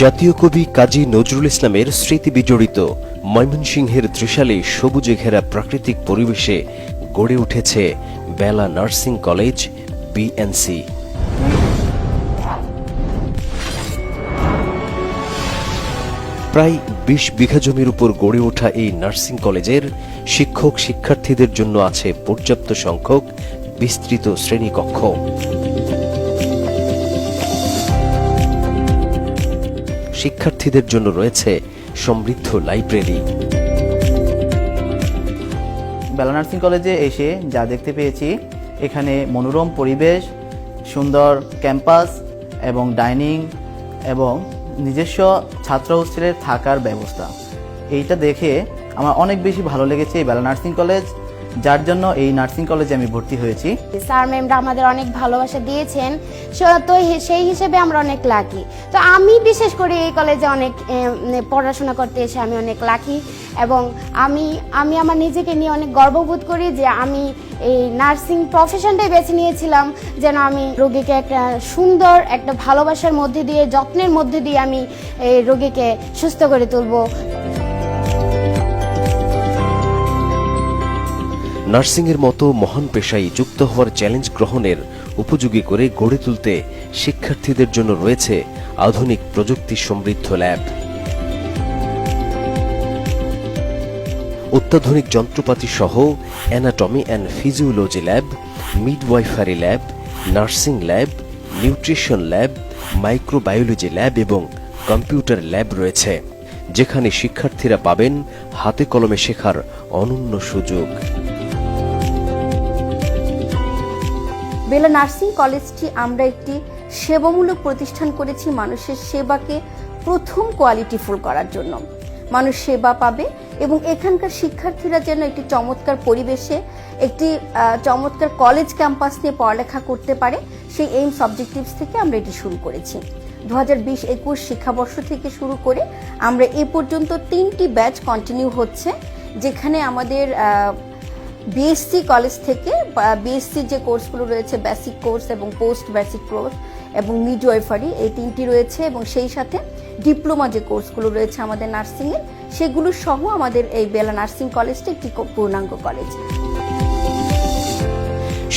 জাতীয় কবি কাজী নজরুল ইসলামের স্মৃতি বিজড়িত ময়মনসিংহের ত্রিশালে সবুজে ঘেরা প্রাকৃতিক পরিবেশে গড়ে উঠেছে বেলা নার্সিং কলেজ বিএনসি। প্রায় ২০ বিঘা জমির উপর গড়ে ওঠা এই নার্সিং কলেজের শিক্ষক শিক্ষার্থীদের জন্য আছে পর্যাপ্ত সংখ্যক বিস্তৃত শ্রেণীকক্ষ। শিক্ষার্থীদের জন্য রয়েছে সমৃদ্ধ লাইব্রেরি। বেলা নার্সিং কলেজে এসে যা দেখতে পেয়েছি, এখানে মনোরম পরিবেশ, সুন্দর ক্যাম্পাস এবং ডাইনিং এবং নিজস্ব ছাত্র হোস্টেলের থাকার ব্যবস্থা, এইটা দেখে আমার অনেক বেশি ভালো লেগেছে এই বেলা নার্সিং কলেজ, যার জন্য এই নার্সিং কলেজে আমি ভর্তি হয়েছি। স্যার ম্যামরা আমাদের অনেক ভালোবাসা দিয়েছেন, তো সেই হিসেবে আমরা অনেক লাকি। তো আমি বিশেষ করে এই কলেজে অনেক পড়াশোনা করতে এসে আমি অনেক লাকি এবং আমি আমার নিজেকে নিয়ে অনেক গর্ববোধ করি যে আমি এই নার্সিং প্রফেশনটাই বেছে নিয়েছিলাম, যেন আমি রোগীকে একটা সুন্দর একটা ভালোবাসার মধ্যে দিয়ে, যত্নের মধ্যে দিয়ে আমি এই রোগীকে সুস্থ করে তুলব। নার্সিংয়ের মতো মহান পেশায় যুক্ত হওয়ার চ্যালেঞ্জ গ্রহণের উপযোগী করে গড়ে তুলতে শিক্ষার্থীদের জন্য রয়েছে আধুনিক প্রযুক্তি সমৃদ্ধ ল্যাব। অত্যাধুনিক যন্ত্রপাতি সহ anatomy and physiology lab, midwifery lab, nursing lab, nutrition lab, microbiology lab এবং কম্পিউটার ল্যাব রয়েছে, যেখানে শিক্ষার্থীরা পাবেন হাতে কলমে শেখার অনন্য সুযোগ। বেলা নার্সিং কলেজটি আমরা একটি সেবামূলক প্রতিষ্ঠান করেছি মানুষের সেবাকে প্রথম কোয়ালিটিফুল করার জন্য। মানুষ সেবা পাবে এবং এখানকার শিক্ষার্থীরা যেন একটি চমৎকার পরিবেশে একটি চমৎকার কলেজ ক্যাম্পাস নিয়ে পড়ালেখা করতে পারে, সেই এইমস অবজেক্টিভস থেকে আমরা এটি শুরু করেছি। 2020-21 শিক্ষাবর্ষ থেকে শুরু করে আমরা এ পর্যন্ত 3টি ব্যাচ কন্টিনিউ হচ্ছে, যেখানে আমাদের বিএসসি কলেজ থেকে বিএসসি যে কোর্সগুলো রয়েছে, বেসিক কোর্স এবং পোস্ট বেসিক কোর্স এবং মিডওয়াইফারি, এই 3টি রয়েছে এবং সেই সাথে ডিপ্লোমা যে কোর্সগুলো রয়েছে আমাদের নার্সিংয়ের, সেগুলো সহ আমাদের এই বেলা নার্সিং কলেজটি একটি পূর্ণাঙ্গ কলেজ।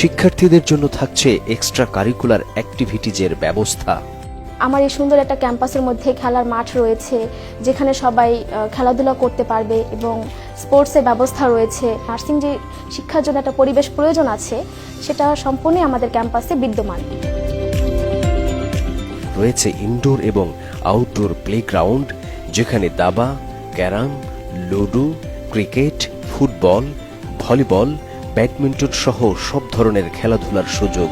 শিক্ষার্থীদের জন্য থাকছে এক্সট্রা কারিকুলার অ্যাক্টিভিটিজের ব্যবস্থা। আমার এই সুন্দর একটা ক্যাম্পাসের মধ্যে খেলার মাঠ রয়েছে, যেখানে সবাই খেলাধুলা করতে পারবে এবং স্পোর্টসের ব্যবস্থা রয়েছে। নার্সিং যে শিক্ষার জন্য একটা পরিবেশ প্রয়োজন আছে, সেটা সম্পূর্ণই আমাদের ক্যাম্পাসে বিদ্যমান। রয়েছে ইনডোর এবং আউটডোর প্লেগ্রাউন্ড, যেখানে দাবা, carrom, ludo, cricket, football, volleyball, badminton সহ সব ধরনের খেলাধুলার সুযোগ।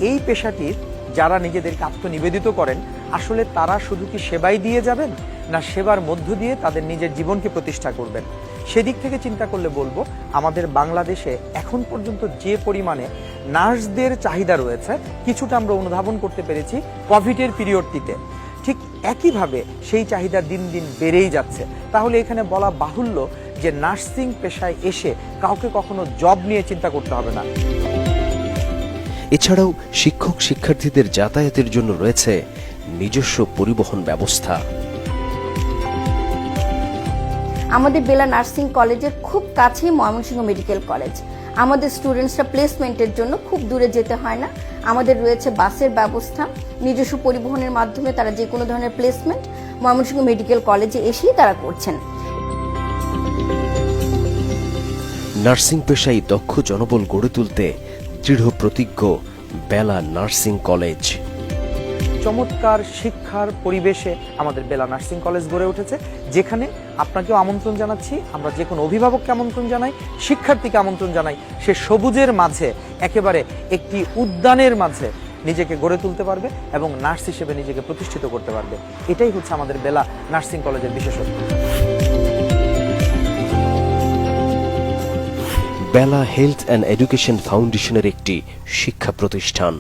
এই পেশাটির যারা নিজেদেরকে আত্মনিবেদিত করেন, আসলে তারা শুধু কি সেবাই দিয়ে যাবেন, না সেবার মধ্য দিয়ে তাদের নিজের জীবনকে প্রতিষ্ঠা করবেন? সেদিক থেকে চিন্তা করলে বলবো, আমাদের বাংলাদেশে এখন পর্যন্ত যে পরিমাণে নার্সদের চাহিদা রয়েছে, কিছুটা আমরা অনুধাবন করতে পেরেছি কোভিডের পিরিয়ডটিতে। ঠিক একইভাবে সেই চাহিদা দিন দিন বেড়েই যাচ্ছে। তাহলে এখানে বলা বাহুল্য যে নার্সিং পেশায় এসে কাউকে কখনো জব নিয়ে চিন্তা করতে হবে না। এছাড়াও শিক্ষক শিক্ষার্থীদের যাতায়াতের জন্য রয়েছে নিজস্ব পরিবহন ব্যবস্থা। আমাদের বেলা নার্সিং কলেজের খুব কাছেই ময়মনসিংহ মেডিকেল কলেজ। আমাদের স্টুডেন্টসরা প্লেসমেন্টের জন্য খুব দূরে যেতে হয় না। আমাদের রয়েছে বাসের ব্যবস্থা, নিজস্ব পরিবহনের মাধ্যমে তারা যে কোনো ধরনের প্লেসমেন্ট ময়মনসিংহ মেডিকেল কলেজে এসেই তারা করছেন। নার্সিং পেশায় দক্ষ জনবল গড়ে তুলতে দৃঢ় প্রতিজ্ঞ বেলা নার্সিং কলেজ। চমৎকার শিক্ষার পরিবেশে আমাদের বেলা নার্সিং কলেজ গড়ে উঠেছে, যেখানে আপনাকেও আমন্ত্রণ জানাচ্ছি, আমরা যে কোনো অভিভাবককে আমন্ত্রণ জানাই, শিক্ষার্থীকে আমন্ত্রণ জানাই, সে সবুজের মাঝে একেবারে একটি উদ্যানের মাঝে নিজেকে গড়ে তুলতে পারবে এবং নার্স হিসেবে নিজেকে প্রতিষ্ঠিত করতে পারবে। এটাই হচ্ছে আমাদের বেলা নার্সিং কলেজের বিশেষত্ব। বেলা হেলথ অ্যান্ড এডুকেশন ফাউন্ডেশনের একটি শিক্ষা প্রতিষ্ঠান।